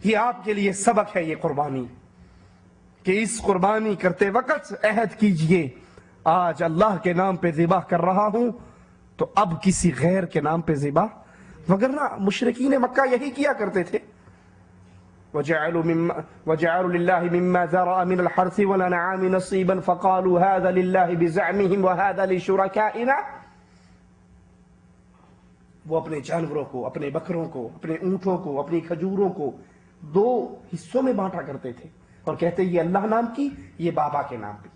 یہ آپ کے لیے سبق ہے یہ قربانی، کہ اس قربانی کرتے وقت عہد کیجئے آج اللہ کے نام پہ ذبح کر رہا ہوں تو اب کسی غیر کے نام پہ ذبح، وگرنہ مشرکین مکہ یہی کیا کرتے تھے. وَجَعَلُوا لِلَّهِ مِمَّا ذَرَأَ مِنَ الْحَرْثِ وَالْأَنْعَامِ نَصِيبًا فَقَالُوا هَذَا لِلَّهِ بِزَعْمِهِمْ وَهَذَا لِشُرَكَائِنَا. وہ اپنے جانوروں کو، اپنے بکروں کو، اپنے اونٹوں کو، اپنی کھجوروں کو دو حصوں میں بانٹا کرتے تھے اور کہتے یہ اللہ نام کی، یہ بابا کے نام پہ،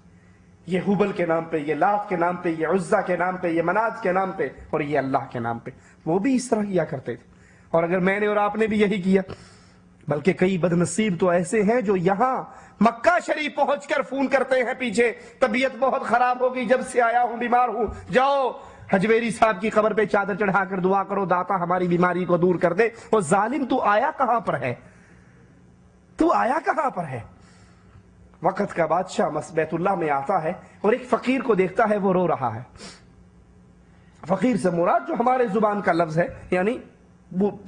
یہ حبل کے نام پہ، یہ لات کے نام پہ، یہ عزہ کے نام پہ، یہ منات کے نام پہ، اور یہ اللہ کے نام پہ. وہ بھی اس طرح کیا کرتے تھے. اور اگر میں نے اور آپ نے بھی یہی کیا، بلکہ کئی بدنصیب تو ایسے ہیں جو یہاں مکہ شریف پہنچ کر فون کرتے ہیں پیچھے طبیعت بہت خراب ہوگی، جب سے آیا ہوں بیمار ہوں، جاؤ حجویری صاحب کی قبر پہ چادر چڑھا کر دعا کرو داتا ہماری بیماری کو دور کر دے. وہ ظالم تو آیا کہاں پر ہے؟ تو آیا کہاں پر ہے؟ وقت کا بادشاہ بیت اللہ میں آتا ہے اور ایک فقیر کو دیکھتا ہے، وہ رو رہا ہے. فقیر سے مراد جو ہمارے زبان کا لفظ ہے، یعنی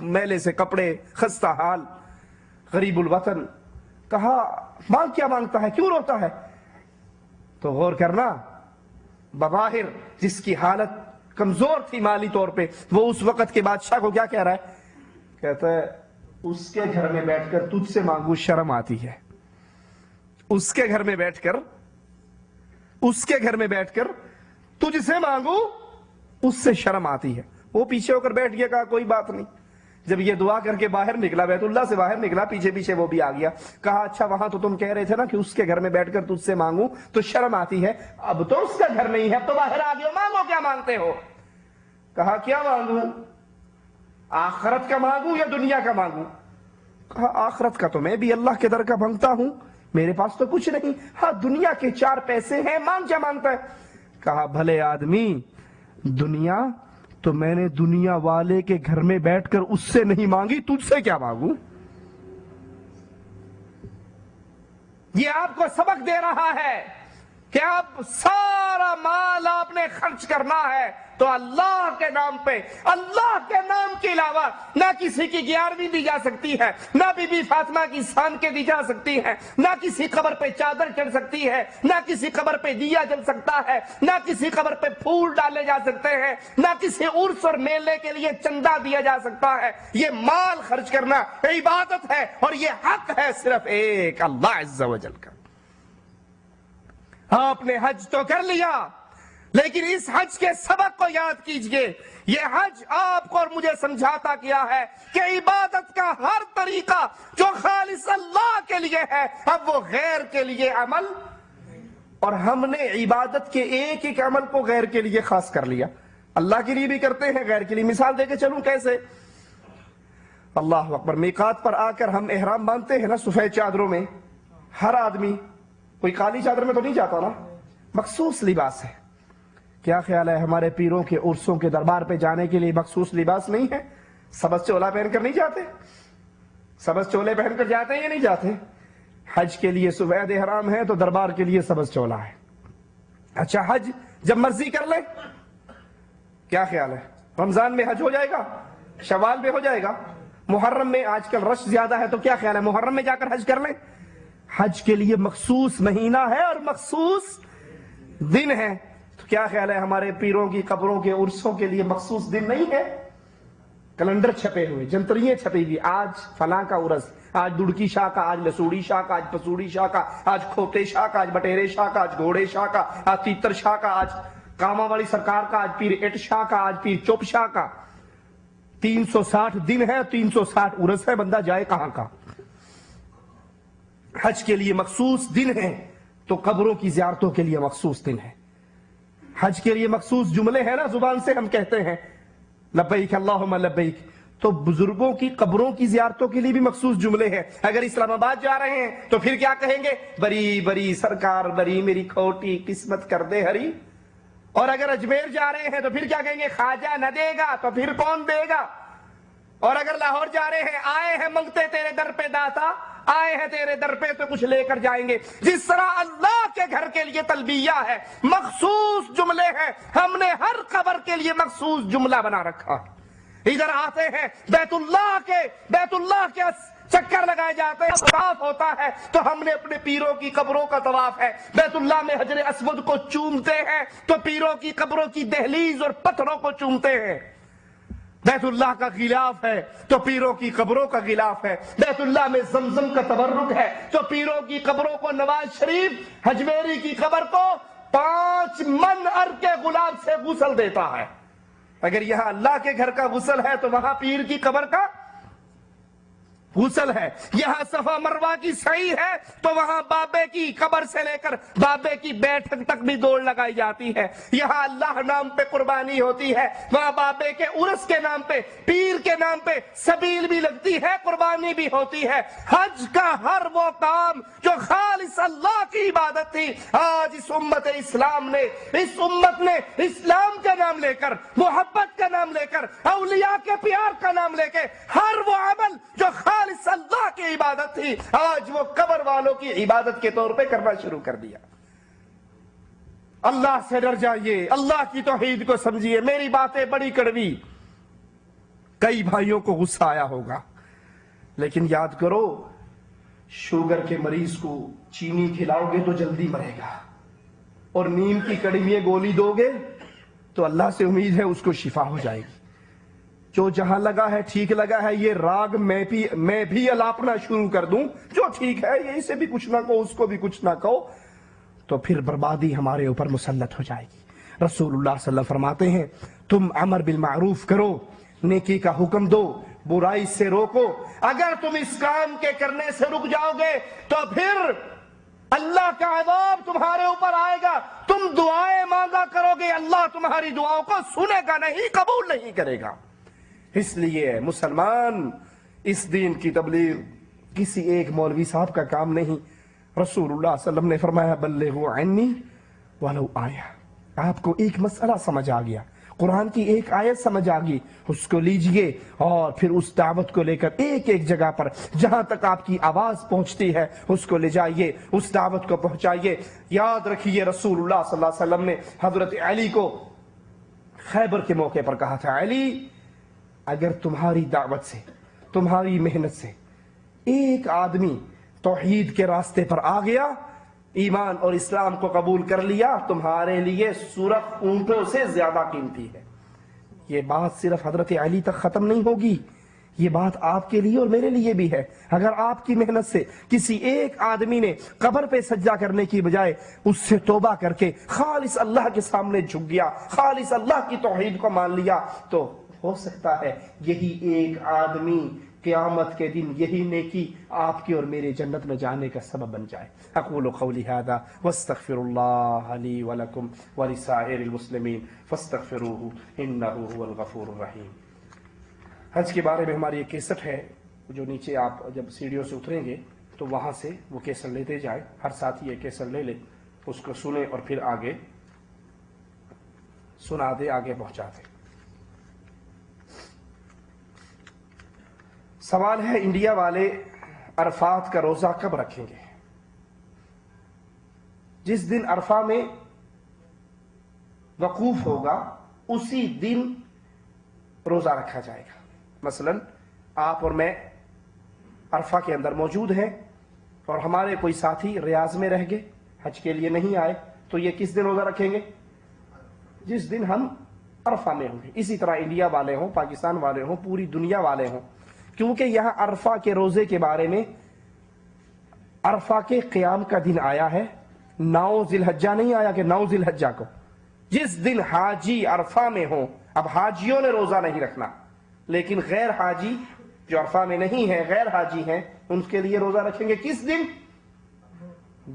میلے سے کپڑے، خستہ حال، غریب الوطن. کہا مانگ کیا مانگتا ہے، کیوں روتا ہے؟ تو غور کرنا، بظاہر جس کی حالت کمزور تھی مالی طور پہ، وہ اس وقت کے بادشاہ کو کیا کہہ رہا ہے؟ کہتا ہے اس کے گھر میں بیٹھ کر تجھ سے مانگوں شرم آتی ہے. اس کے گھر میں بیٹھ کر، اس کے گھر میں بیٹھ کر تجھ سے مانگوں اس سے شرم آتی ہے. وہ پیچھے ہو کر بیٹھ گیا، کہا کوئی بات نہیں. جب یہ دعا کر کے باہر نکلا، بیت اللہ سے باہر نکلا، پیچھے پیچھے وہ بھی آ گیا. کہا اچھا وہاں تو تم کہہ رہے تھے نا کہ اس کے گھر میں بیٹھ کر تجھ سے مانگوں تو شرم آتی ہے، اب تو اس کا گھر نہیں ہے، اب تو باہر آ گئے ہو، مانگو کیا مانگتے ہو؟ کہا کیا مانگوں؟ آخرت کا مانگوں یا دنیا کا مانگوں؟ کہا آخرت کا تو میں بھی اللہ کے در کا مانگتا ہوں، میرے پاس تو کچھ نہیں. ہاں دنیا کے 4 پیسے ہیں، مانگ کیا مانگتا ہے؟ کہا بھلے آدمی، دنیا تو میں نے دنیا والے کے گھر میں بیٹھ کر اس سے نہیں مانگی، تجھ سے کیا مانگوں؟ یہ آپ کو سبق دے رہا ہے کہ اب سارا مال آپ نے خرچ کرنا ہے تو اللہ کے نام پہ. اللہ کے نام کے علاوہ نہ کسی کی 11ویں دی جا سکتی ہے، نہ بی بی فاطمہ کی سان کے دی جا سکتی ہے، نہ کسی قبر پہ چادر چڑھ سکتی ہے، نہ کسی قبر پہ دیا جل سکتا ہے، نہ کسی قبر پہ پھول ڈالے جا سکتے ہیں، نہ کسی عرس اور میلے کے لیے چندہ دیا جا سکتا ہے. یہ مال خرچ کرنا عبادت ہے اور یہ حق ہے صرف ایک اللہ عز و جل کا. آپ نے حج تو کر لیا، لیکن اس حج کے سبق کو یاد کیجئے. یہ حج آپ کو اور مجھے سمجھاتا کیا ہے کہ عبادت کا ہر طریقہ جو خالص اللہ کے لیے ہے، اب وہ غیر کے لیے عمل. اور ہم نے عبادت کے ایک ایک عمل کو غیر کے لیے خاص کر لیا. اللہ کے لیے بھی کرتے ہیں، غیر کے لیے. مثال دے کے چلوں کیسے؟ اللہ اکبر. میقات پر آ کر ہم احرام باندھتے ہیں نا سفید چادروں میں، ہر آدمی کوئی کالی چادر میں تو نہیں جاتا نا، مخصوص لباس ہے. کیا خیال ہے ہمارے پیروں کے عرسوں کے دربار پہ جانے کے لیے مخصوص لباس نہیں ہے؟ سبز چولا پہن کر نہیں جاتے؟ سبز چولے پہن کر جاتے ہیں یا نہیں جاتے؟ حج کے لیے سفید احرام ہے تو دربار کے لیے سبز چولا ہے. اچھا حج جب مرضی کر لیں، کیا خیال ہے رمضان میں حج ہو جائے گا، شوال میں ہو جائے گا، محرم میں آج کل رش زیادہ ہے تو کیا خیال ہے محرم میں جا کر حج کر لیں؟ حج کے لیے مخصوص مہینہ ہے اور مخصوص دن ہے. تو کیا خیال ہے ہمارے پیروں کی قبروں کے عرسوں کے لیے مخصوص دن نہیں ہے؟ کیلنڈر چھپے ہوئے، جنتریاں چھپی ہوئی، آج فلاں کا عرس، آج دڑکی شاہ کا، آج لسوڑی شاہ کا، آج پسوڑی شاہ کا، آج کھوتے شاہ کا، آج بٹیرے شاہ کا، آج گھوڑے شاہ کا، آج تیتر شاہ کا، آج کاما والی سرکار کا، آج پیر اٹ شاہ کا، آج پیر چوپ شاہ کا. 360 دن ہے، 360 عرس ہے، بندہ جائے کہاں کا؟ حج کے لیے مخصوص دن ہے تو قبروں کی زیارتوں کے لیے مخصوص دن ہے. حج کے لیے مخصوص جملے ہیں نا، زبان سے ہم کہتے ہیں لبیک اللہم لبیک. تو بزرگوں کی قبروں کی زیارتوں کے لیے بھی مخصوص جملے ہیں. اگر اسلام آباد جا رہے ہیں تو پھر کیا کہیں گے؟ بری بری سرکار بری، میری کھوٹی قسمت کر دے ہری. اور اگر اجمیر جا رہے ہیں تو پھر کیا کہیں گے؟ خواجہ نہ دے گا تو پھر کون دے گا. اور اگر لاہور جا رہے ہیں، آئے ہیں منگتے تیرے در پہ داتا، آئے ہیں تیرے در پہ تو کچھ لے کر جائیں گے. جس طرح اللہ کے گھر کے لیے تلبیہ ہے، مخصوص جملے ہیں، ہم نے ہر قبر کے لیے مخصوص جملہ بنا رکھا. ادھر آتے ہیں بیت اللہ کے چکر لگائے جاتے ہیں، طواف ہوتا ہے تو ہم نے اپنے پیروں کی قبروں کا طواف ہے، بیت اللہ میں حجر اسود کو چومتے ہیں تو پیروں کی قبروں کی دہلیز اور پتھروں کو چومتے ہیں، بیت اللہ کا غلاف ہے تو پیروں کی قبروں کا غلاف ہے، بیت اللہ میں زمزم کا تبرک ہے تو پیروں کی قبروں کو، نواز شریف حجویری کی قبر کو 5 من عرق کے گلاب سے غسل دیتا ہے۔ اگر یہاں اللہ کے گھر کا غسل ہے تو وہاں پیر کی قبر کا غسل ہے، یہاں صفا مروہ کی سعی ہے تو وہاں بابے کی قبر سے لے کر بابے کی بیٹھک تک بھی دوڑ لگائی جاتی ہے، یہاں اللہ نام پہ قربانی ہوتی ہے، وہاں بابے کے عرس کے نام پہ، پیر کے نام پہ سبیل بھی لگتی ہے، قربانی بھی ہوتی ہے۔ حج کا ہر وہ کام جو خالص اللہ کی عبادت تھی، آج اس امت اسلام نے، اس امت نے اسلام کا نام لے کر، محبت کا نام لے کر، اولیاء کے پیار کا نام لے کے، ہر وہ عمل جو خالص اللہ کی عبادت تھی، آج وہ قبر والوں کی عبادت کے طور پہ کرنا شروع کر دیا۔ اللہ سے ڈر جائیے، اللہ کی توحید کو سمجھیے۔ میری باتیں بڑی کڑوی، کئی بھائیوں کو غصہ آیا ہوگا، لیکن یاد کرو شوگر کے مریض کو چینی کھلاؤ گے تو جلدی مرے گا، اور نیم کی کڑی میں گولی دو گے تو اللہ سے امید ہے اس کو شفا ہو جائے گی۔ جو جہاں لگا ہے ٹھیک لگا ہے، یہ راگ میں بھی الاپنا شروع کر دوں، جو ٹھیک ہے یہ اسے بھی کچھ نہ کہو، اس کو بھی کچھ نہ کہو، تو پھر بربادی ہمارے اوپر مسلط ہو جائے گی۔ رسول اللہ صلی اللہ علیہ وسلم فرماتے ہیں تم امر بالمعروف کرو، نیکی کا حکم دو، برائی سے روکو، اگر تم اس کام کے کرنے سے رک جاؤ گے تو پھر اللہ کا عذاب تمہارے اوپر آئے گا، تم دعائیں مانگا کرو گے، اللہ تمہاری دعاؤں کو سنے گا نہیں، قبول نہیں کرے گا۔ اس لیے مسلمان، اس دین کی تبلیغ کسی ایک مولوی صاحب کا کام نہیں۔ رسول اللہ صلی اللہ علیہ وسلم نے فرمایا بلغوا عنی ولو آیہ، آپ کو ایک مسئلہ سمجھ آ گیا، قرآن کی ایک آیت سمجھ آ گئی، اس کو لیجئے اور پھر اس دعوت کو لے کر ایک ایک جگہ پر جہاں تک آپ کی آواز پہنچتی ہے اس کو لے جائیے، اس دعوت کو پہنچائیے۔ یاد رکھیے رسول اللہ صلی اللہ علیہ وسلم نے حضرت علی کو خیبر کے موقع پر کہا تھا، علی اگر تمہاری دعوت سے، تمہاری محنت سے ایک آدمی توحید کے راستے پر آ گیا، ایمان اور اسلام کو قبول کر لیا، تمہارے لیے سرخ اونٹوں سے زیادہ قیمتی ہے۔ یہ بات صرف حضرت علی تک ختم نہیں ہوگی، یہ بات آپ کے لیے اور میرے لیے بھی ہے۔ اگر آپ کی محنت سے کسی ایک آدمی نے قبر پہ سجدہ کرنے کی بجائے اس سے توبہ کر کے خالص اللہ کے سامنے جھک گیا، خالص اللہ کی توحید کو مان لیا، تو ہو سکتا ہے یہی ایک آدمی قیامت کے دن یہی نیکی آپ کی اور میرے جنت میں جانے کا سبب بن جائے۔ اقول قولی ھذا واستغفر اللہ لی ولکم ولسائر المسلمین فاستغفروہ انہ هو الغفور الرحیم۔ حج کے بارے میں ہماری ایک کیسٹ ہے جو نیچے آپ جب سیڑھیوں سے اتریں گے تو وہاں سے وہ کیسٹ لیتے جائیں، ہر ساتھی یہ کیسٹ لے لے، اس کو سنیں اور پھر آگے سنا دے، آگے پہنچا دے۔ سوال ہے انڈیا والے عرفات کا روزہ کب رکھیں گے؟ جس دن عرفہ میں وقوف ہوگا اسی دن روزہ رکھا جائے گا۔ مثلا آپ اور میں عرفہ کے اندر موجود ہیں اور ہمارے کوئی ساتھی ریاض میں رہ گئے، حج کے لیے نہیں آئے، تو یہ کس دن روزہ رکھیں گے؟ جس دن ہم عرفہ میں ہوں گے۔ اسی طرح انڈیا والے ہوں، پاکستان والے ہوں، پوری دنیا والے ہوں، کیونکہ یہاں عرفہ کے روزے کے بارے میں عرفہ کے قیام کا دن آیا ہے، 9 ذی الحجہ نہیں آیا کہ 9 ذی الحجہ کو، جس دن حاجی عرفہ میں ہوں۔ اب حاجیوں نے روزہ نہیں رکھنا، لیکن غیر حاجی جو عرفہ میں نہیں ہیں، غیر حاجی ہیں، ان کے لیے روزہ رکھیں گے کس دن؟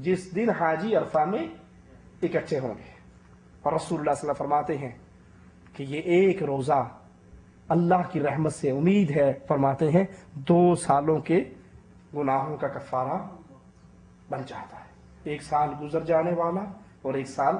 جس دن حاجی عرفہ میں اکٹھے ہوں گے۔ اور رسول اللہ صلی اللہ علیہ وسلم فرماتے ہیں کہ یہ ایک روزہ اللہ کی رحمت سے امید ہے، فرماتے ہیں 2 سالوں کے گناہوں کا کفارہ بن جاتا ہے۔ 1 سال گزر جانے والا اور 1 سال